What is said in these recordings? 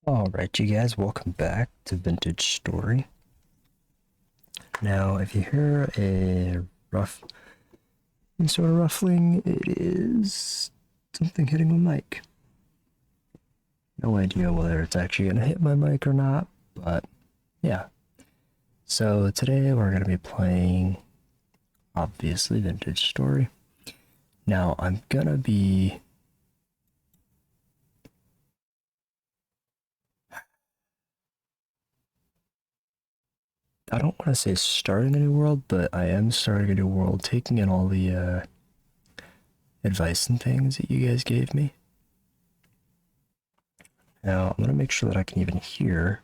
Alright, you guys, welcome back to Vintage Story. Now, if you hear any sort of ruffling, it is something hitting my mic. No idea whether it's actually going to hit my mic or not, but yeah. So today we're going to be playing, obviously, Vintage Story. Now, I'm going to be... I don't want to say starting a new world, but I am starting a new world, taking in all the advice and things that you guys gave me. Now, I'm going to make sure that I can even hear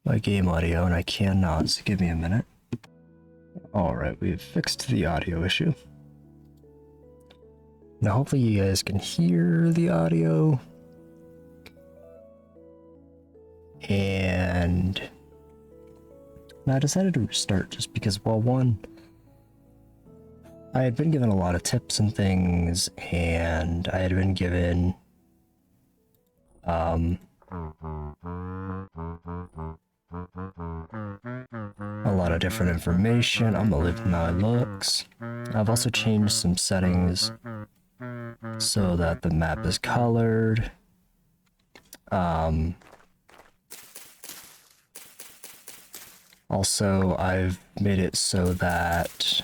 my game audio, and I cannot, so give me a minute. Alright, we've fixed the audio issue. Now, hopefully you guys can hear the audio. And I decided to restart just because, well, one, I had been given a lot of tips and things, and I had been given a lot of different information. I'm gonna leave my looks. I've also changed some settings so that the map is colored. Also, I've made it so that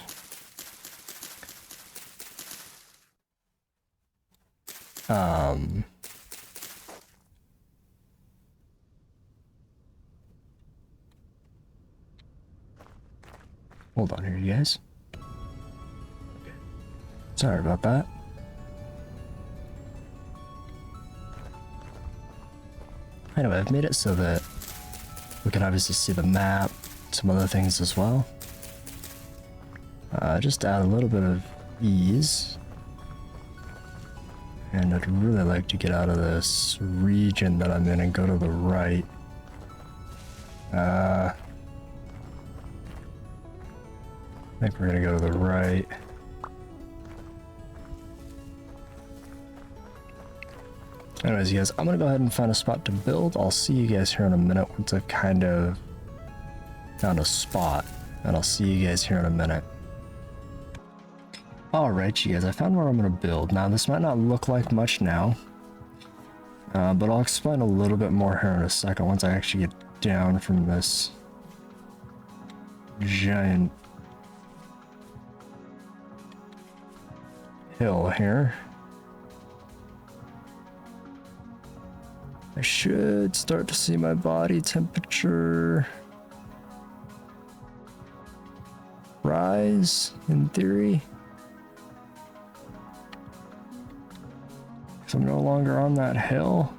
hold on here, you guys. Okay. Sorry about that. Anyway, I've made it so that we can obviously see the map, some other things as well. Just to add a little bit of ease. And I'd really like to get out of this region that I'm in and go to the right. I think we're gonna go to the right. Anyways, you guys, I'm gonna go ahead and find a spot to build. I'll see you guys here in a minute once I've kind of found a spot, and I'll see you guys here in a minute. Alright, you guys, I found where I'm gonna build. Now, this might not look like much now, but I'll explain a little bit more here in a second once I actually get down from this giant hill here. I should start to see my body temperature rise, in theory. So I'm no longer on that hill.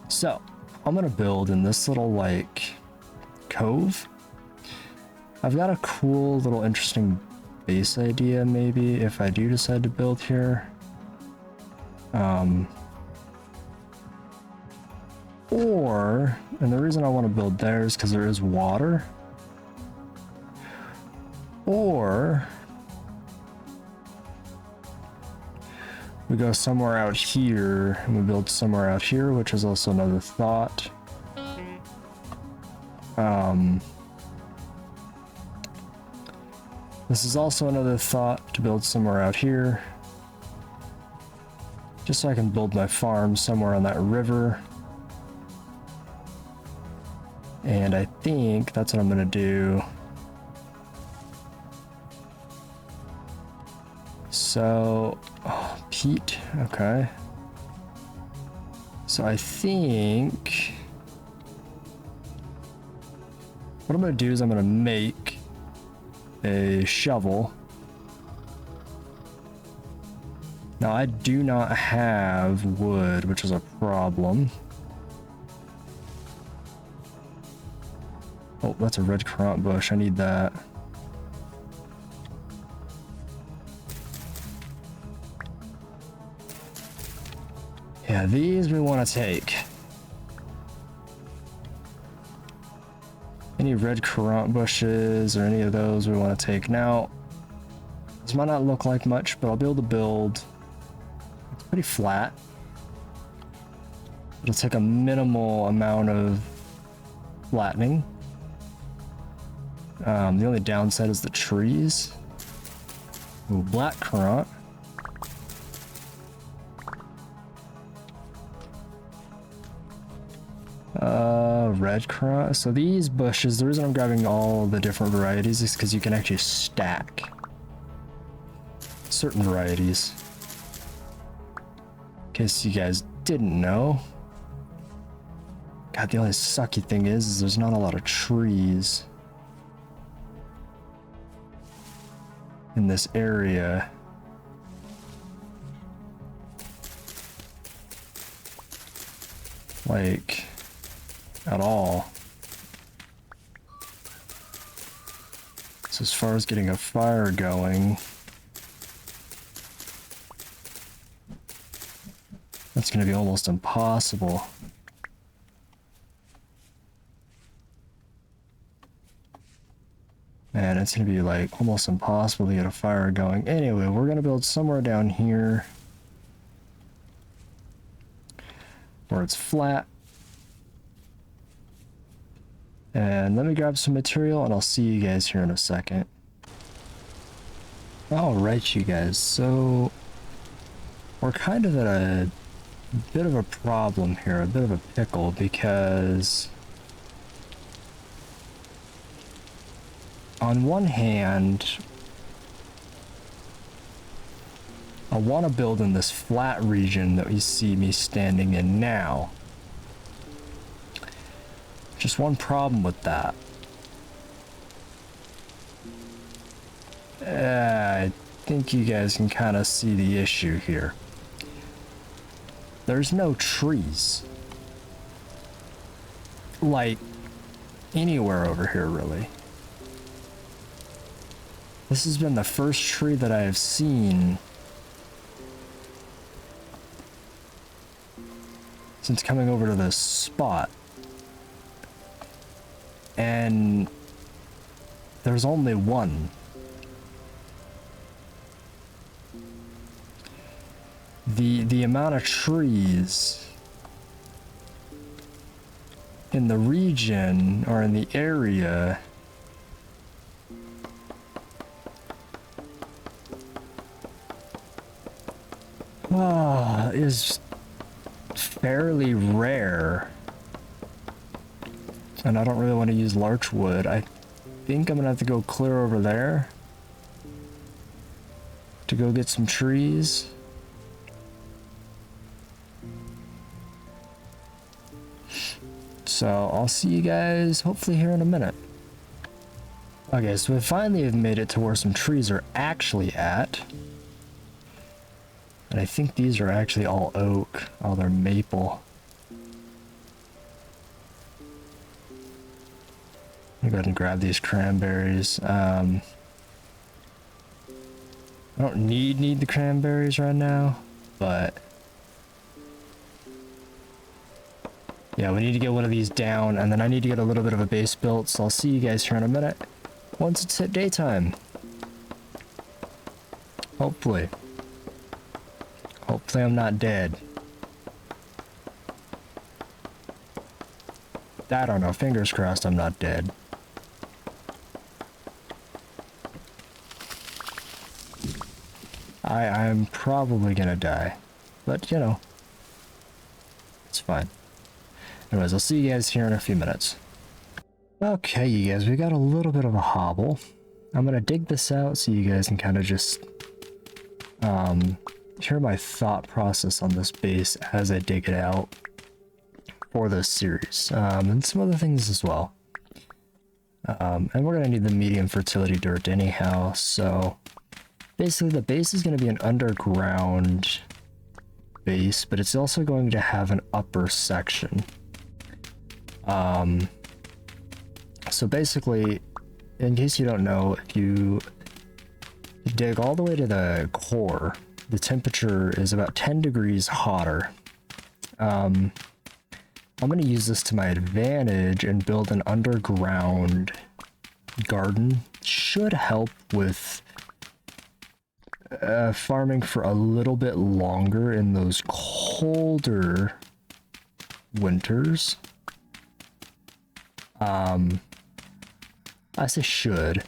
So, I'm gonna build in this little, like, cove. I've got a cool little interesting base idea, maybe, if I do decide to build here. And the reason I want to build there is because there is water. Or we go somewhere out here and we build somewhere out here, which is also another thought. This is also another thought, to build somewhere out here. Just so I can build my farm somewhere on that river. And I think that's what I'm gonna do. So, peat, okay. So I think what I'm gonna do is I'm gonna make a shovel. Now I do not have wood, which is a problem. Oh, that's a red currant bush. I need that. Yeah, these we want to take. Any red currant bushes or any of those we want to take. Now, this might not look like much, but I'll be able to build pretty flat. It'll take a minimal amount of flattening. The only downside is the trees. Ooh, black currant. Red currant. So these bushes, the reason I'm grabbing all the different varieties is because you can actually stack certain varieties. In case you guys didn't know. God, the only sucky thing is there's not a lot of trees in this area. Like, at all. So as far as getting a fire going, that's gonna be almost impossible. Man, it's gonna be like almost impossible to get a fire going. Anyway, we're gonna build somewhere down here where it's flat. And let me grab some material and I'll see you guys here in a second. Alright, you guys, so we're kind of at a bit of a problem here, a bit of a pickle, because on one hand, I want to build in this flat region that you see me standing in now. Just one problem with that. I think you guys can kind of see the issue here. There's no trees. Like, anywhere over here, really. This has been the first tree that I have seen since coming over to this spot. And there's only one. The amount of trees in the region or in the area is fairly rare. And I don't really want to use larch wood. I think I'm gonna have to go clear over there to go get some trees. So I'll see you guys hopefully here in a minute. Okay, so we finally have made it to where some trees are actually at. And I think these are actually all oak. Oh, they're maple. Let me go ahead and grab these cranberries. I don't need the cranberries right now, but yeah, we need to get one of these down, and then I need to get a little bit of a base built, so I'll see you guys here in a minute once it's hit daytime. Hopefully I'm not dead. I don't know, fingers crossed I'm not dead. I'm probably gonna die, but you know, it's fine. Anyways, I'll see you guys here in a few minutes. Okay, you guys, we got a little bit of a hobble. I'm gonna dig this out so you guys can kind of just hear my thought process on this base as I dig it out for this series, and some other things as well. And we're gonna need the medium fertility dirt anyhow, so basically the base is going to be an underground base, but it's also going to have an upper section. So basically, in case you don't know, if you dig all the way to the core, the temperature is about 10 degrees hotter. I'm going to use this to my advantage and build an underground garden. Should help with farming for a little bit longer in those colder winters. I say should.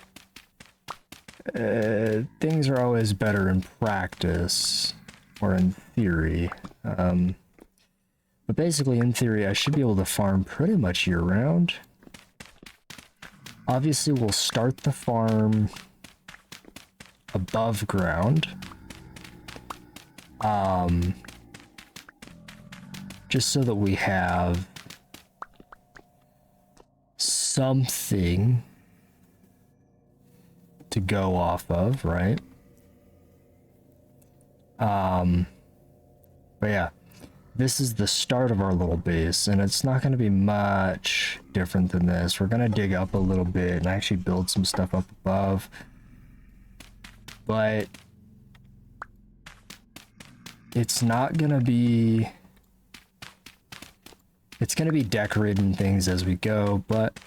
Things are always better in practice, or in theory. But basically, in theory, I should be able to farm pretty much year-round. Obviously, we'll start the farm above ground. Just so that we have something to go off of, right? But yeah, this is the start of our little base, and it's not going to be much different than this. We're going to dig up a little bit and actually build some stuff up above. But it's not going to be... It's going to be decorating things as we go, but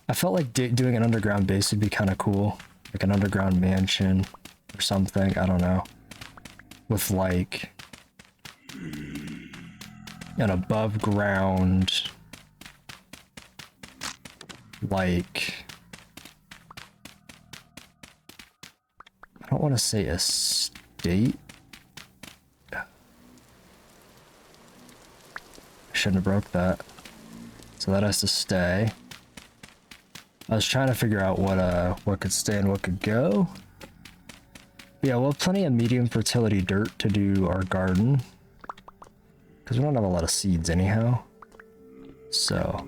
I felt like doing an underground base would be kind of cool. Like an underground mansion or something, I don't know. With like an above ground, like, I don't want to say estate. Shouldn't have broke that. So that has to stay. I was trying to figure out what could stay and what could go. But yeah, we'll have plenty of medium fertility dirt to do our garden. Because we don't have a lot of seeds anyhow. So.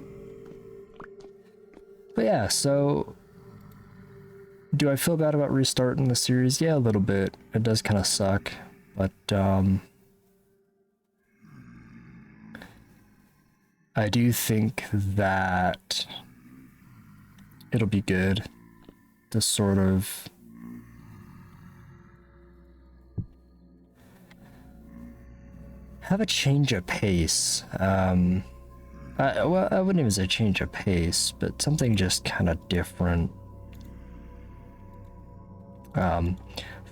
But yeah, so... Do I feel bad about restarting the series? Yeah, a little bit. It does kind of suck. But, I do think that it'll be good to sort of have a change of pace. Well, I wouldn't even say change of pace, but something just kind of different.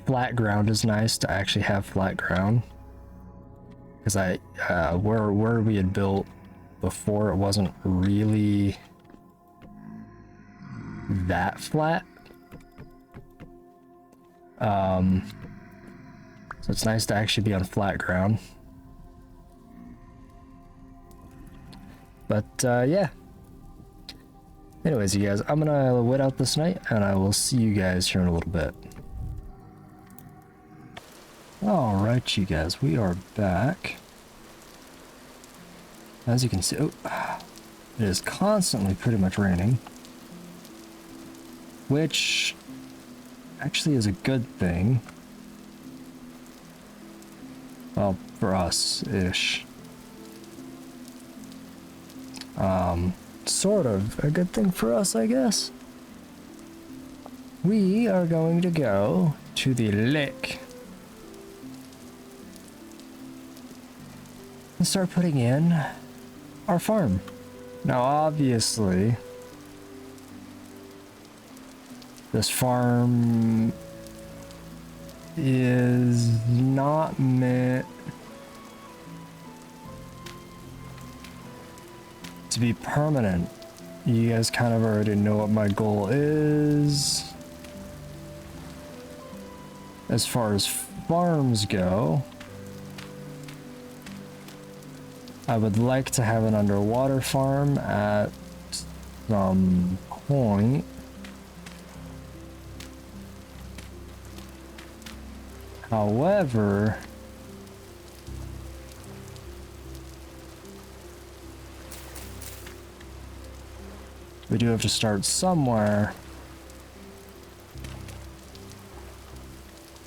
Flat ground is nice to actually have flat ground. Because where we had built before, it wasn't really that flat. So it's nice to actually be on flat ground. But yeah. Anyways, you guys, I'm gonna wait out this night, and I will see you guys here in a little bit. Alright, you guys, we are back. As you can see, it is constantly pretty much raining. Which actually is a good thing. Well, for us-ish. Sort of a good thing for us, I guess. We are going to go to the lake and start putting in our farm. Now, obviously, this farm is not meant to be permanent. You guys kind of already know what my goal is. As far as farms go, I would like to have an underwater farm at some point. However, we do have to start somewhere.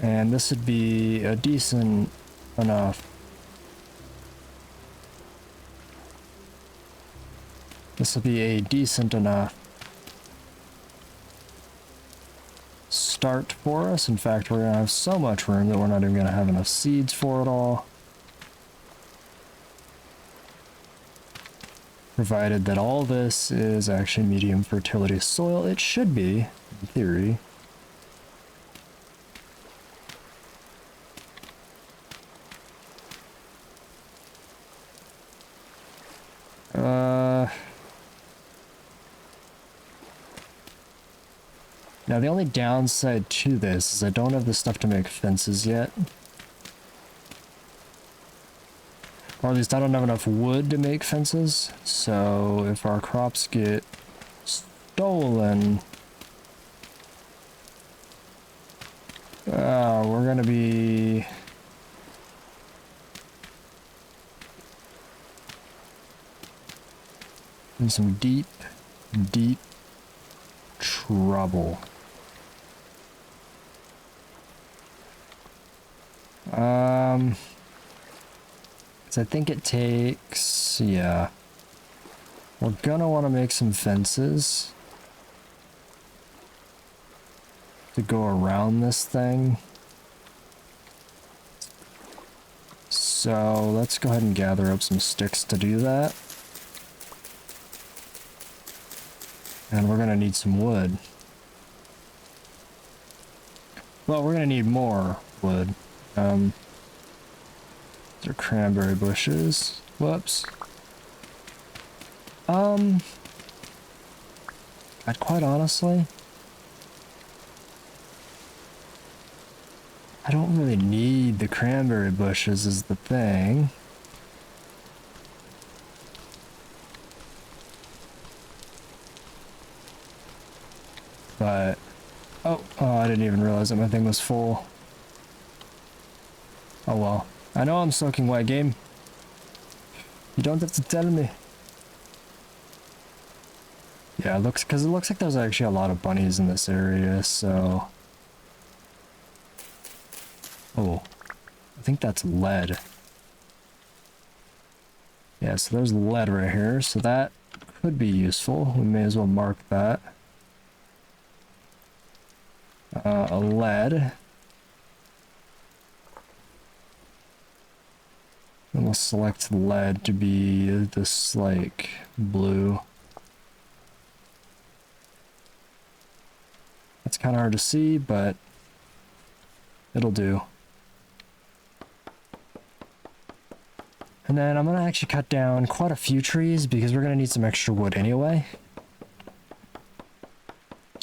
And this would be a decent enough. This will be a decent enough start for us. In fact, we're going to have so much room that we're not even going to have enough seeds for it all. Provided that all this is actually medium fertility soil. It should be, in theory. Now the only downside to this is I don't have the stuff to make fences yet. Or at least I don't have enough wood to make fences. So if our crops get stolen, we're gonna be in some deep, deep trouble. So I think it takes, yeah. We're gonna want to make some fences to go around this thing. So let's go ahead and gather up some sticks to do that. And we're gonna need some wood. Well, we're gonna need more wood. They're cranberry bushes. Whoops. I'd quite honestly, I don't really need the cranberry bushes is the thing. But, oh, I didn't even realize that my thing was full. Oh well. I know I'm soaking wet, game. You don't have to tell me. Yeah, it looks like there's actually a lot of bunnies in this area, so... Oh, I think that's lead. Yeah, so there's lead right here, so that could be useful. We may as well mark that. A lead. And we'll select lead to be this, like, blue. It's kind of hard to see, but it'll do. And then I'm going to actually cut down quite a few trees because we're going to need some extra wood anyway.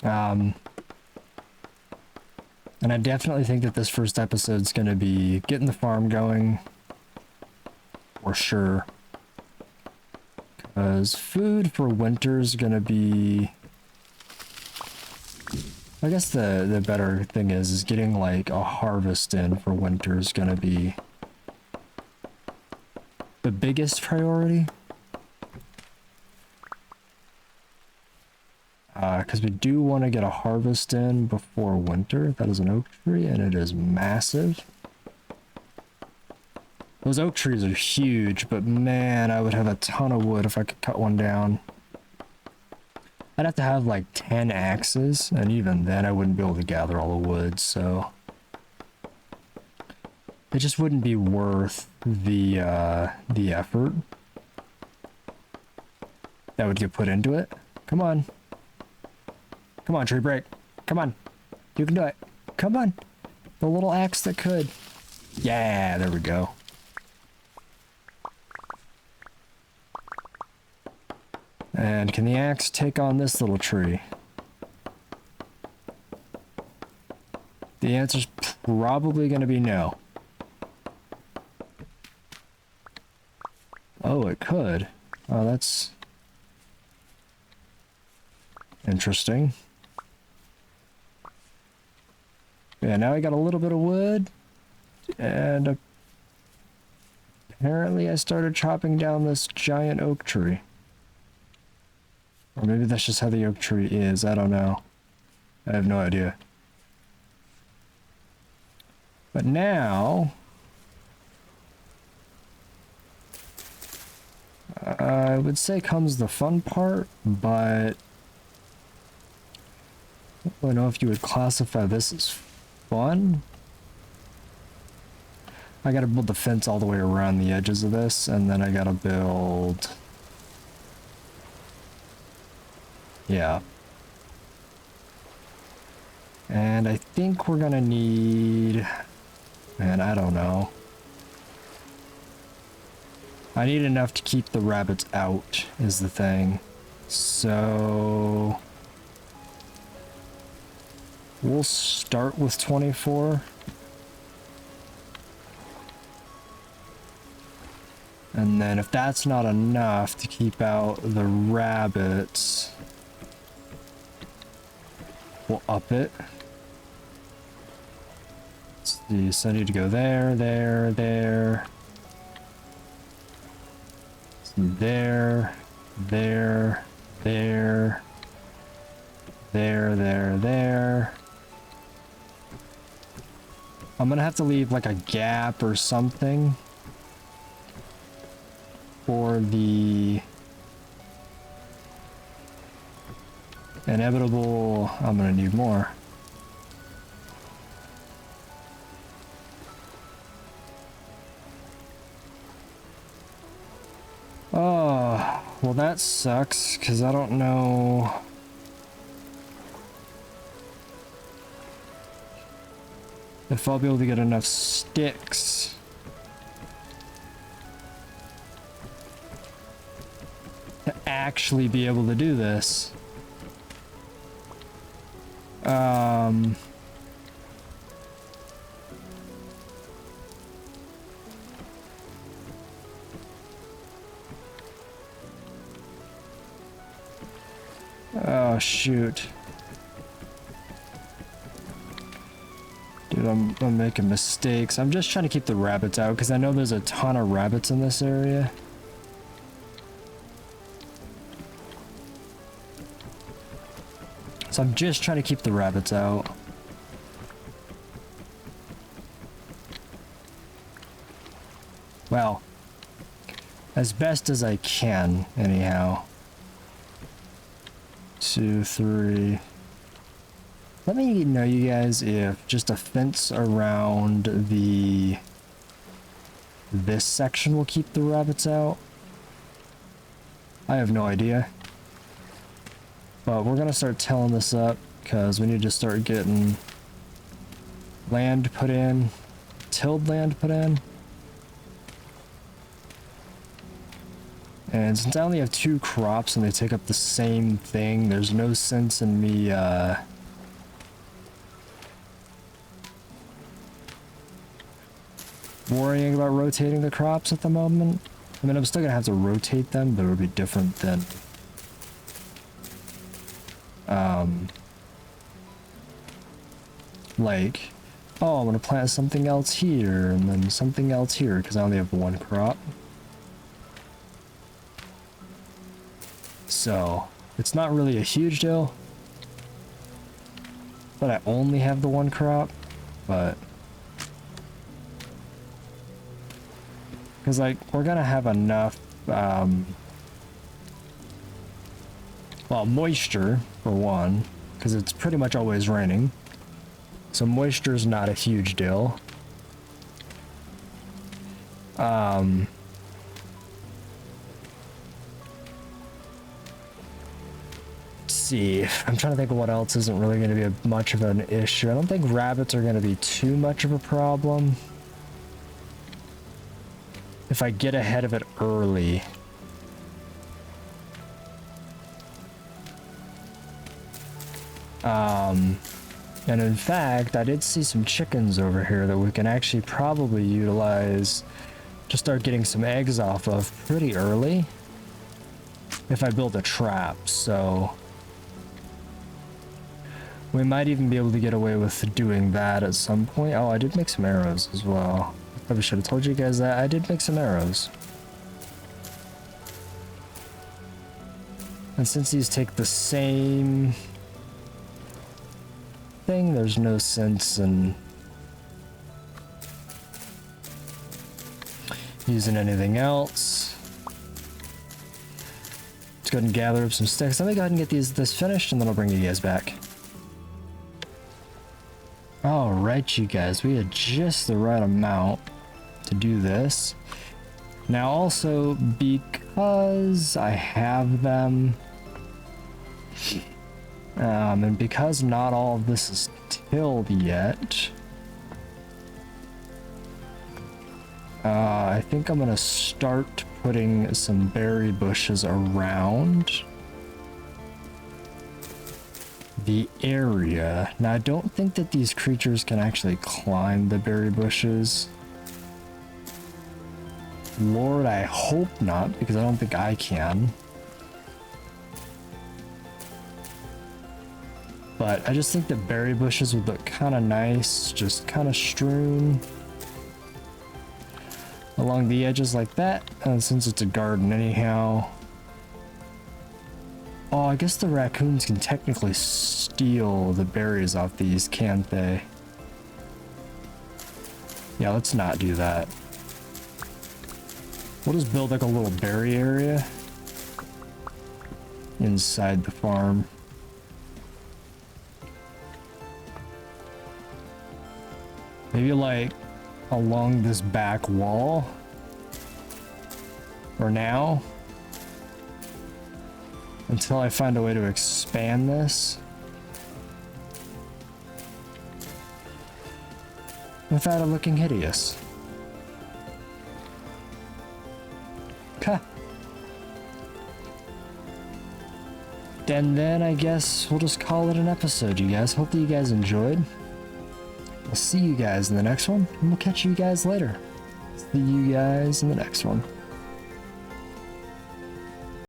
And I definitely think that this first episode's going to be getting the farm going. For sure. Because food for winter's going to be... I guess the better thing is getting like a harvest in for winter is going to be the biggest priority. Because we do want to get a harvest in before winter. That is an oak tree and it is massive. Those oak trees are huge, but man, I would have a ton of wood if I could cut one down. I'd have to have like 10 axes, and even then I wouldn't be able to gather all the wood, so... It just wouldn't be worth the effort that would get put into it. Come on. Come on, tree break. Come on. You can do it. Come on. The little axe that could. Yeah, there we go. And can the axe take on this little tree? The answer's probably going to be no. Oh, it could. Oh, that's interesting. Yeah, now I got a little bit of wood. And apparently I started chopping down this giant oak tree. Or maybe that's just how the oak tree is. I don't know. I have no idea. But now... I would say comes the fun part, but... I don't know if you would classify this as fun. I gotta build the fence all the way around the edges of this, and then I gotta build... Yeah. And I think we're gonna need... Man, I don't know. I need enough to keep the rabbits out, is the thing. So... We'll start with 24. And then if that's not enough to keep out the rabbits, we'll up it. Let's see, so I need to go there, there, there. There, there, there, there. I'm gonna have to leave like a gap or something for the inevitable. I'm gonna need more. Oh, well that sucks, because I don't know. If I'll be able to get enough sticks. To actually be able to do this. Oh, shoot. Dude, I'm making mistakes. I'm just trying to keep the rabbits out because I know there's a ton of rabbits in this area. So I'm just trying to keep the rabbits out. Well, as best as I can, anyhow. 2, 3. Let me know, you guys, if just a fence around this section will keep the rabbits out. I have no idea. But we're gonna start tilling this up because we need to start getting land put in, tilled land put in. And since I only have 2 crops and they take up the same thing, there's no sense in me worrying about rotating the crops at the moment. I mean, I'm still gonna have to rotate them, but it'll be different than like, oh, I'm gonna plant something else here and then something else here because I only have 1 crop. So it's not really a huge deal that I only have the 1 crop, but because like we're gonna have enough well, moisture for one, because it's pretty much always raining, so moisture is not a huge deal. Let's see, I'm trying to think of what else isn't really going to be much of an issue. I don't think rabbits are going to be too much of a problem if I get ahead of it early. And in fact, I did see some chickens over here that we can actually probably utilize to start getting some eggs off of pretty early if I build a trap. So we might even be able to get away with doing that at some point. Oh, I did make some arrows as well. I probably should have told you guys that. I did make some arrows. And since these take the same thing, there's no sense in using anything else. Let's go ahead and gather up some sticks. Let me go ahead and get this finished, and then I'll bring you guys back. Alright, you guys, we had just the right amount to do this. Now also, because I have them, and because not all of this is tilled yet, I think I'm gonna start putting some berry bushes around the area. Now, I don't think that these creatures can actually climb the berry bushes. Lord, I hope not, because I don't think I can. But I just think the berry bushes would look kind of nice, just kind of strewn along the edges like that. And since it's a garden anyhow. Oh, I guess the raccoons can technically steal the berries off these, can't they? Yeah, let's not do that. We'll just build like a little berry area inside the farm. Maybe like along this back wall for now, until I find a way to expand this without it looking hideous. Okay. And then I guess we'll just call it an episode, you guys. Hope that you guys enjoyed. I'll see you guys in the next one, and we'll catch you guys later. See you guys in the next one.